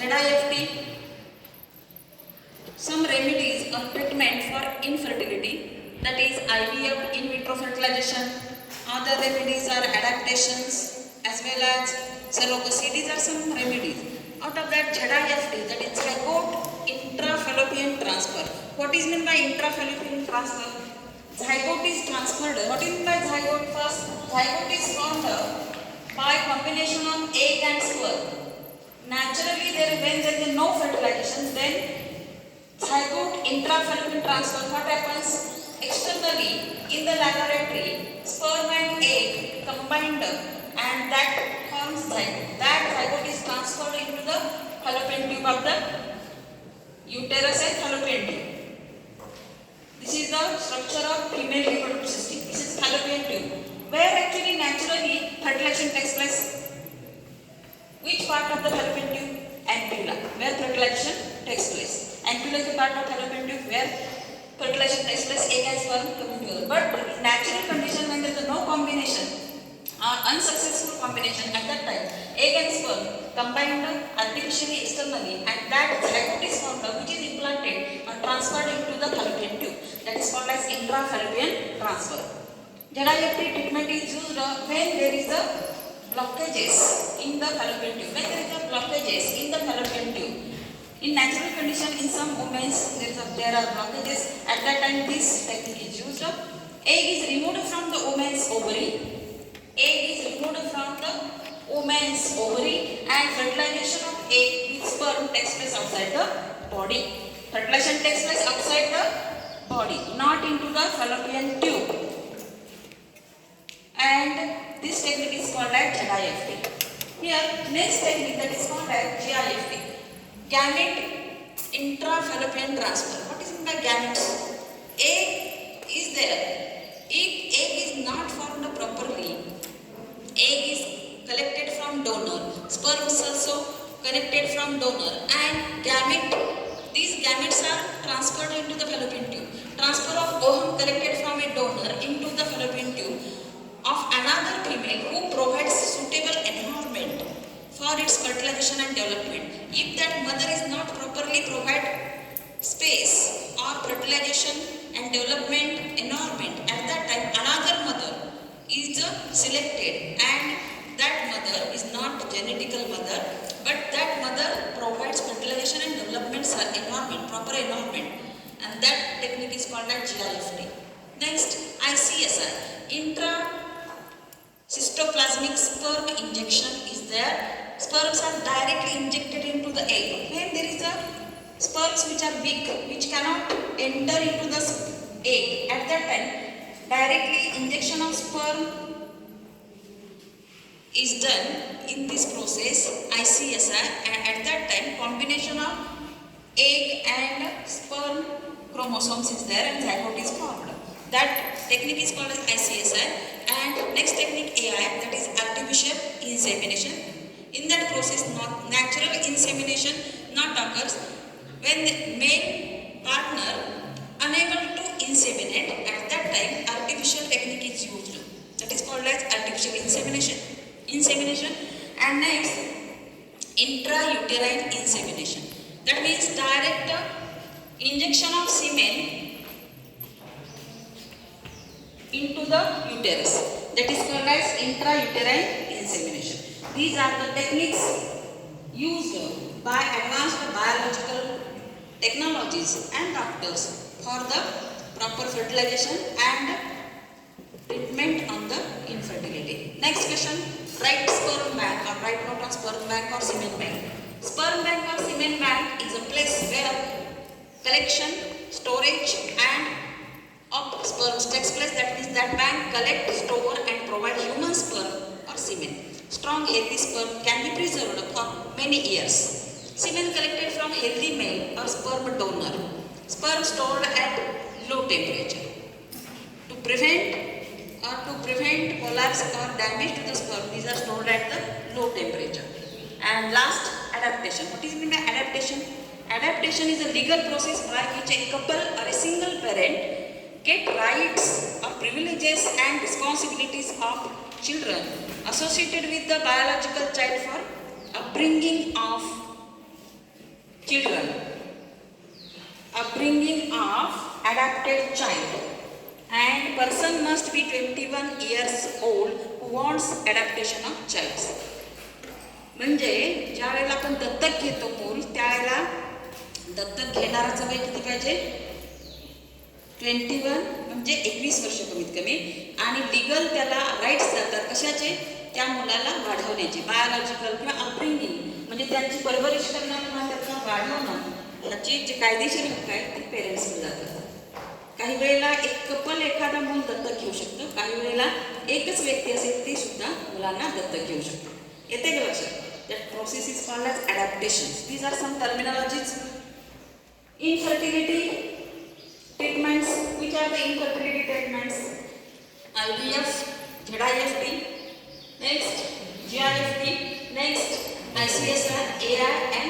ZIFT, some remedies or treatment for infertility, that is IVF, in vitro fertilization. Other remedies are adaptations as well as surrogacy. These are some remedies. Out of that, ZIFT, that is zygote intrafallopian transfer. What is meant by intrafallopian transfer? Zygote is transferred. What is meant by zygote? First, zygote is formed by combination of egg and sperm. Naturally, when there is no fertilization, then zygote intrafallopian transfer. What happens? Externally, in the laboratory, sperm and egg combined, and that forms zygote. That zygote is transferred into the fallopian tube of the uterus and fallopian tube. This is the structure of female reproductive system. This is fallopian tube, where actually naturally fertilization takes place. Which part of the fallopian tube? Ampulla, where fertilization takes place. Ampulla is the part of fallopian tube where fertilization takes place, egg and sperm coming together. But in natural condition, when there is no combination or unsuccessful combination, at that time, egg and sperm combined artificially externally, and that zygote is formed, which is implanted or transferred into the fallopian tube. That is called as intrafallopian transfer. ZIFT treatment is used when there is a blockages in the fallopian tube. When there is a blockages in the fallopian tube. In natural condition, in some women there are blockages. At that time, this technique is used. Egg is removed from the woman's ovary. Egg is removed from the woman's ovary, and fertilization of egg with sperm takes place outside the body. Fertilization takes place outside the body, not into the fallopian tube. And this technique is called as ZIFT. Here, next technique that is called as GIFT. Gamete intrafallopian transfer. What is meant by gametes? Egg is there. If egg is not formed properly, egg is collected from donor, sperm is also collected from donor, and gamete, these gametes are transferred into the fallopian tube. Transfer of ovum collected from a donor into the fallopian tube of another female who provides suitable environment for its fertilization and development. If that mother is not properly provide space or fertilization and development environment, at that time another mother is selected, and that mother is not genetical mother, but that mother provides fertilization and development environment, proper environment, and that technique is called as GIFT. Next, ICSI, intracystoplasmic sperm injection is there. Sperms are directly injected into the egg. When there is a sperms which are big, which cannot enter into the egg, at that time directly injection of sperm is done in this process, ICSI, and at that time combination of egg and sperm chromosomes is there and zygote is formed. That technique is called as ICSI. And next technique, AI, that is artificial insemination. In that process, natural insemination not occurs when the male partner unable to inseminate. At that time, artificial technique is used. That is called as artificial insemination. And next, intrauterine insemination. That means direct injection of semen into the uterus. That is called as intrauterine insemination. These are the techniques used by advanced biological technologies and doctors for the proper fertilization and treatment on the infertility. Next question, right sperm bank or right note on sperm bank or semen bank. Sperm bank or semen bank is a place where collection, storage and of sperms takes place. That means that bank collect, store and provide human sperm or semen. Strong healthy sperm can be preserved for many years. Semen collected from healthy male or sperm donor. Sperm stored at low temperature. To prevent collapse or damage to the sperm, these are stored at the low temperature. And last, adaptation. What is meant by adaptation? Adaptation is a legal process by which a couple or a single parent get rights or privileges and responsibilities of children associated with the biological child for upbringing of children. Upbringing of adopted child, and person must be 21 years old who wants adaptation of child. म्हणजे ज्या वेळेला आपण दत्तक घेतो मूल त्यावेळेला दत्तक घेणाराचं वय किती पाहिजे 21 म्हणजे 21 वर्ष कमीत कमी, आणि लिगल त्याला राईट्स जातात कशाचे त्या मुलाला वाढवण्याचे, बायोलॉजिकल किंवा अपब्रिंगिंग म्हणजे त्यांची परवरिश करणं किंवा त्यांना वाढवणं ह्याची जे कायदेशीर हक्क आहेत ते पेरेंट्सकडे जातात. काही वेळेला एक कपल एखादा मूल दत्तक घेऊ शकतो, काही वेळेला एकच व्यक्ती असेल ती सुद्धा मुलांना दत्तक घेऊ शकतो. येते का लक्षात? That process is called as adaptation. These are some terminologies. Infertility treatments. Which are the infertility treatments? IVF, ZIFT, next GIFT, next ICSR, AI and